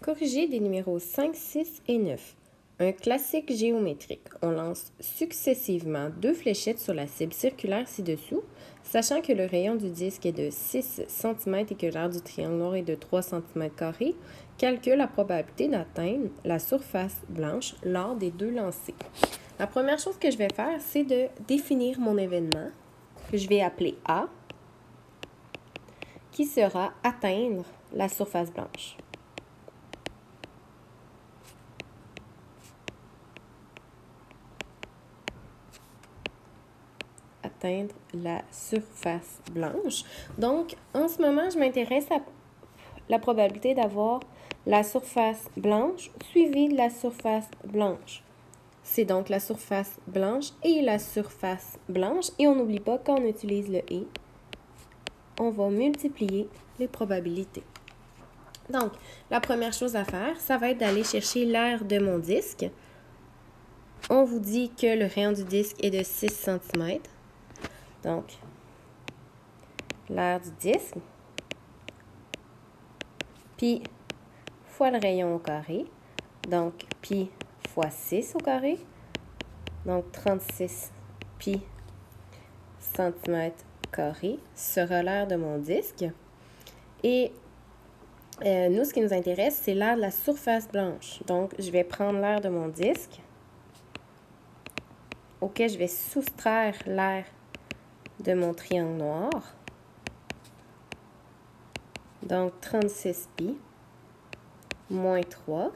Corriger des numéros 5, 6 et 9. Un classique géométrique. On lance successivement deux fléchettes sur la cible circulaire ci-dessous, sachant que le rayon du disque est de 6 cm et que l'aire du triangle noir est de 3 cm². Calcule la probabilité d'atteindre la surface blanche lors des deux lancers. La première chose que je vais faire, c'est de définir mon événement, que je vais appeler A, qui sera atteindre la surface blanche. Atteindre la surface blanche. Donc, en ce moment, je m'intéresse à la probabilité d'avoir la surface blanche suivie de la surface blanche. C'est donc la surface blanche et la surface blanche. Et on n'oublie pas, quand on utilise le « et », on va multiplier les probabilités. Donc, la première chose à faire, ça va être d'aller chercher l'aire de mon disque. On vous dit que le rayon du disque est de 6 cm. Donc, l'aire du disque, pi fois le rayon au carré, donc pi fois 6 au carré, donc 36 pi centimètres carrés sera l'aire de mon disque. Et nous, ce qui nous intéresse, c'est l'aire de la surface blanche. Donc, je vais prendre l'aire de mon disque, auquel je vais soustraire l'aire de mon triangle noir. Donc, 36 pi moins 3.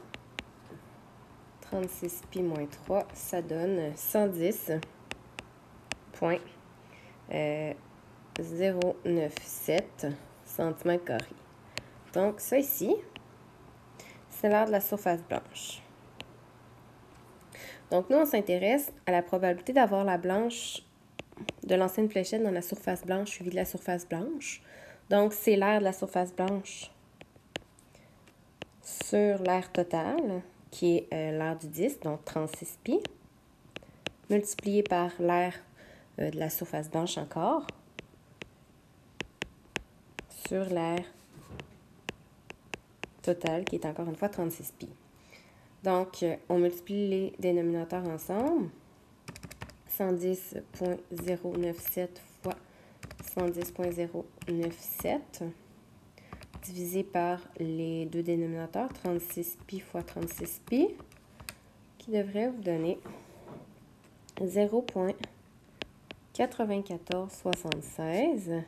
36 pi moins 3, ça donne 110,097 cm². Donc, ça ici, c'est l'aire de la surface blanche. Donc, nous, on s'intéresse à la probabilité d'avoir la blanche, de lancer une fléchette dans la surface blanche suivie de la surface blanche. Donc, c'est l'aire de la surface blanche sur l'aire totale, qui est l'aire du disque, donc 36 pi, multiplié par l'aire de la surface blanche encore, sur l'aire totale, qui est encore une fois 36 pi. Donc, on multiplie les dénominateurs ensemble. 110,097 fois 110,097 divisé par les deux dénominateurs, 36 pi fois 36 pi, qui devrait vous donner 0,9476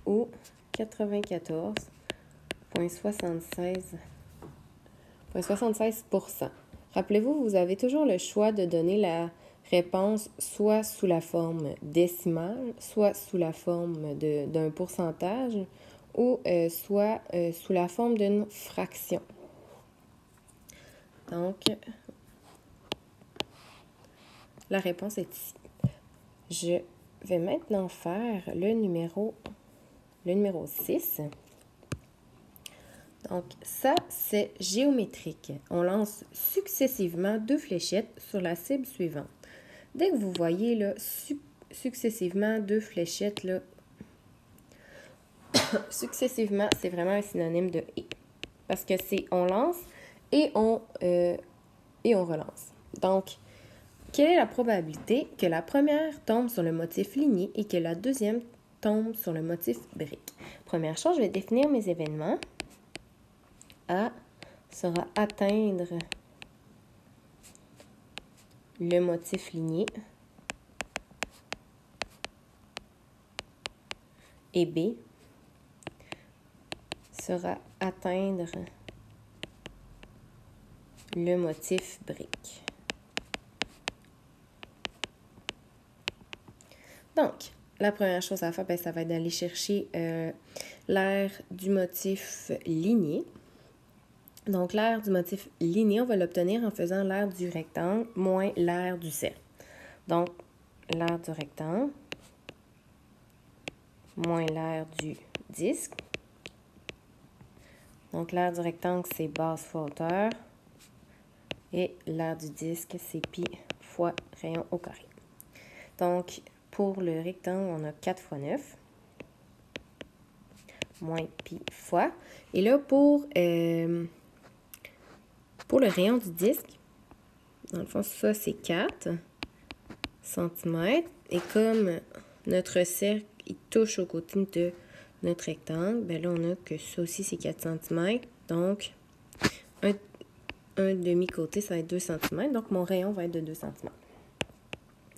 ou 94,76%. Rappelez-vous, vous avez toujours le choix de donner la réponse soit sous la forme décimale, soit sous la forme d'un pourcentage, ou soit sous la forme d'une fraction. Donc, la réponse est ici. Je vais maintenant faire le numéro 6. Donc, ça, c'est géométrique. On lance successivement deux fléchettes sur la cible suivante. Dès que vous voyez là, successivement deux fléchettes, là, successivement, c'est vraiment un synonyme de « et ». Parce que c'est on lance et on relance. Donc, quelle est la probabilité que la première tombe sur le motif ligné et que la deuxième tombe sur le motif brique? Première chose, je vais définir mes événements. A sera atteindre le motif ligné et B sera atteindre le motif brique. Donc, la première chose à faire, bien, ça va être d'aller chercher l'aire du motif ligné. Donc, l'aire du motif ligné, on va l'obtenir en faisant l'aire du rectangle moins l'aire du cercle. Donc, l'aire du rectangle moins l'aire du disque. Donc, l'aire du rectangle, c'est base fois hauteur. Et l'aire du disque, c'est pi fois rayon au carré. Donc, pour le rectangle, on a 4 fois 9. Moins pi fois. Et là, pour Pour le rayon du disque, dans le fond, ça, c'est 4 cm. Et comme notre cercle, il touche au côté de notre rectangle, bien là, on a que ça aussi, c'est 4 cm. Donc, un demi-côté, ça va être 2 cm. Donc, mon rayon va être de 2 cm.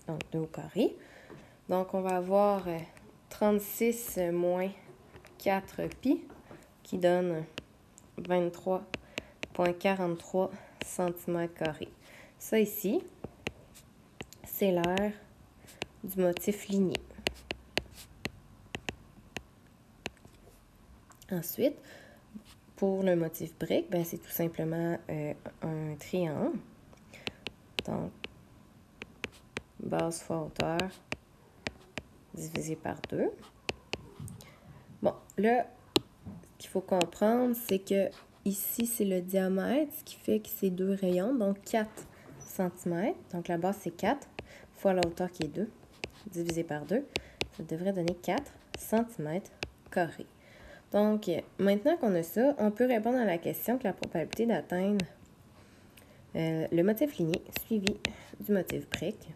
Donc, 2 au carré. Donc, on va avoir 36 moins 4 pi qui donne 23,43 cm². Ça ici, c'est l'aire du motif ligné. Ensuite, pour le motif brique, ben, c'est tout simplement un triangle. Donc, base fois hauteur divisé par 2. Bon, là, ce qu'il faut comprendre, c'est que ici, c'est le diamètre, ce qui fait que c'est 2 rayons, donc 4 cm. Donc, la base, c'est 4 fois la hauteur qui est 2, divisé par 2. Ça devrait donner 4 cm². Donc, maintenant qu'on a ça, on peut répondre à la question que la probabilité d'atteindre le motif ligné suivi du motif brique.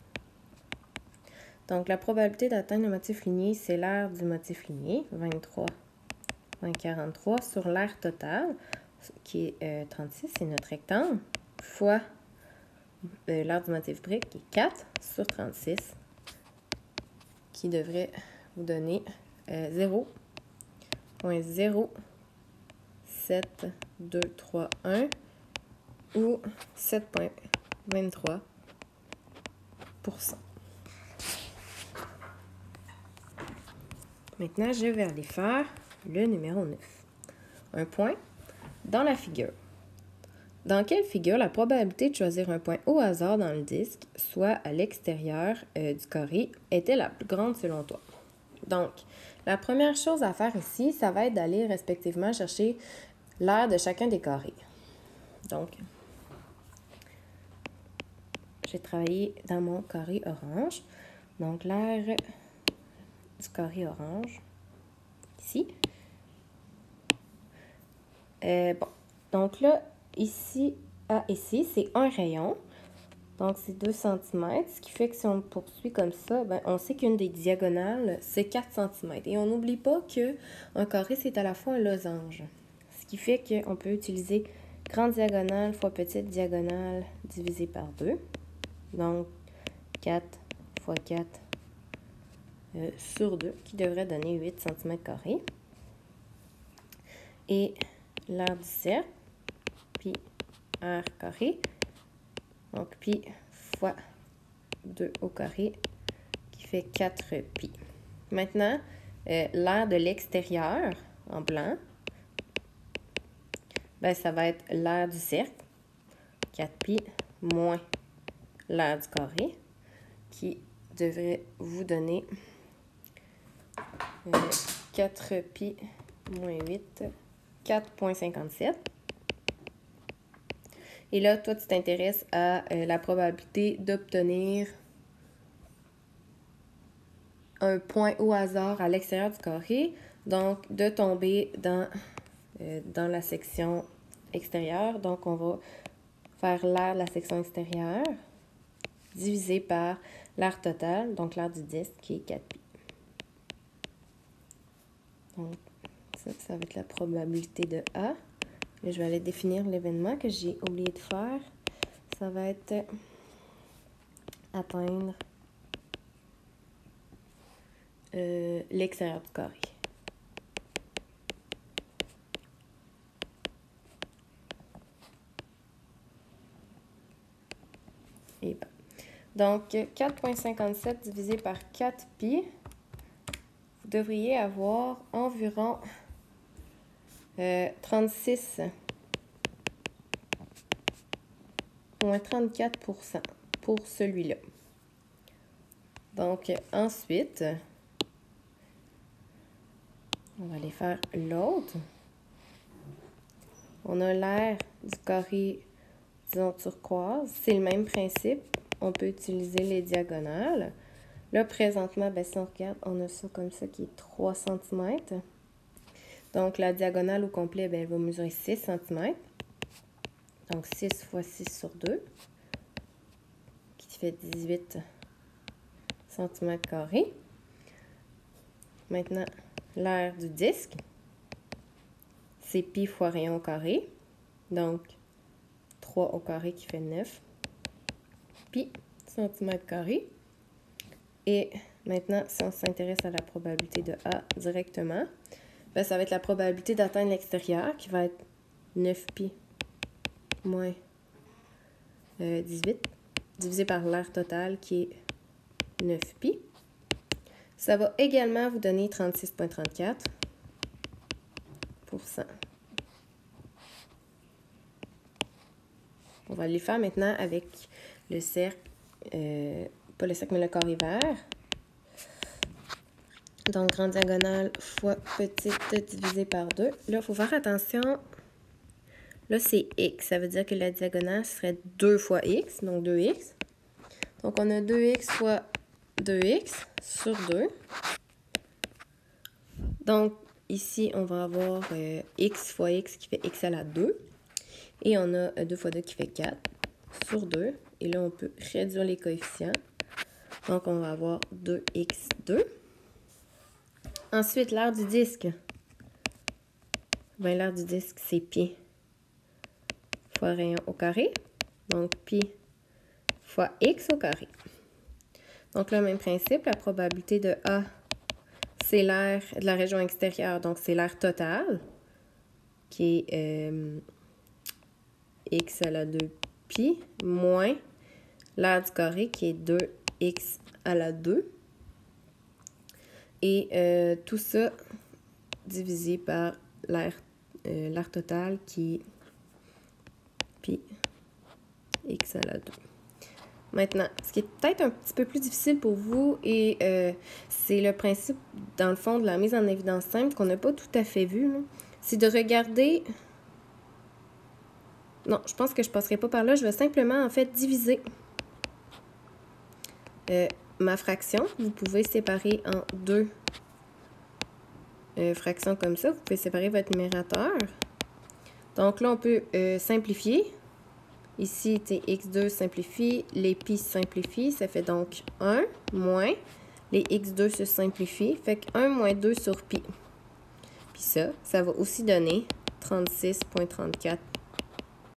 Donc, la probabilité d'atteindre le motif ligné, c'est l'aire du motif ligné, 23,43 sur l'aire totale, qui est 36, c'est notre rectangle, fois l'aire du motif brique, qui est 4 sur 36, qui devrait vous donner 0,07231 ou 7,23%. Maintenant, je vais aller faire le numéro 9. Un point dans la figure. Dans quelle figure la probabilité de choisir un point au hasard dans le disque, soit à l'extérieur du carré, est-elle la plus grande selon toi? Donc, la première chose à faire ici, ça va être d'aller respectivement chercher l'aire de chacun des carrés. Donc, j'ai travaillé dans mon carré orange. Donc, l'aire du carré orange, ici. Bon, donc là, ici, ici, c'est un rayon. Donc, c'est 2 cm, ce qui fait que si on poursuit comme ça, ben, on sait qu'une des diagonales, c'est 4 cm. Et on n'oublie pas qu'un carré, c'est à la fois un losange. Ce qui fait qu'on peut utiliser grande diagonale fois petite diagonale divisé par 2. Donc, 4 fois 4 sur 2, qui devrait donner 8 cm². Et l'aire du cercle, pi r carré, donc pi fois 2 au carré, qui fait 4 pi. Maintenant, l'aire de l'extérieur, en blanc, ben, ça va être l'aire du cercle, 4 pi, moins l'aire du carré, qui devrait vous donner 4 pi moins 8, 4,57. Et là, toi, tu t'intéresses à la probabilité d'obtenir un point au hasard à l'extérieur du carré, donc de tomber dans la section extérieure. Donc, on va faire l'aire de la section extérieure divisé par l'aire totale, donc l'aire du disque, qui est 4 pi. Donc, ça va être la probabilité de A. Et je vais aller définir l'événement que j'ai oublié de faire. Ça va être atteindre l'extérieur du carré. Et ben. Donc, 4,57 divisé par 4 pi, vous devriez avoir environ 36 moins 34% pour celui-là. Donc, ensuite, on va aller faire l'autre. On a l'aire du carré, disons, turquoise. C'est le même principe. On peut utiliser les diagonales. Là, présentement, ben, si on regarde, on a ça comme ça qui est 3 cm. Donc, la diagonale au complet, ben, elle va mesurer 6 cm. Donc, 6 fois 6 sur 2, qui fait 18 cm². Maintenant, l'aire du disque, c'est pi fois rayon au carré. Donc, 3 au carré qui fait 9 pi cm². Et maintenant, si on s'intéresse à la probabilité de A directement, ben, ça va être la probabilité d'atteindre l'extérieur qui va être 9 pi moins 18 divisé par l'aire totale qui est 9 pi. Ça va également vous donner 36,34 %. On va aller faire maintenant avec le cercle, pas le cercle, mais le carré vert. Donc, grande diagonale fois petite divisé par 2. Là, il faut faire attention. Là, c'est x. Ça veut dire que la diagonale serait 2 fois x, donc 2x. Donc, on a 2x fois 2x sur 2. Donc, ici, on va avoir x fois x qui fait x à la 2. Et on a 2 fois 2 qui fait 4 sur 2. Et là, on peut réduire les coefficients. Donc, on va avoir 2x2. Ensuite, l'aire du disque. Ben, l'aire du disque, c'est pi fois rayon au carré. Donc, pi fois x au carré. Donc, le même principe, la probabilité de A, c'est l'aire de la région extérieure. Donc, c'est l'aire totale, qui est x à la 2 pi, moins l'aire du carré, qui est 2x à la 2. Et tout ça divisé par l'aire totale, qui est pi x à la 2. Maintenant, ce qui est peut-être un petit peu plus difficile pour vous, et c'est le principe, dans le fond, de la mise en évidence simple qu'on n'a pas tout à fait vu, c'est de regarder... Non, je pense que je ne passerai pas par là. Je vais simplement, en fait, diviser ma fraction. Vous pouvez séparer en deux fractions comme ça. Vous pouvez séparer votre numérateur. Donc là, on peut simplifier. Ici, x2 simplifie, les pi simplifient, ça fait donc 1 moins, les x2 se simplifient, fait que 1 moins 2 sur pi. Puis ça va aussi donner 36,34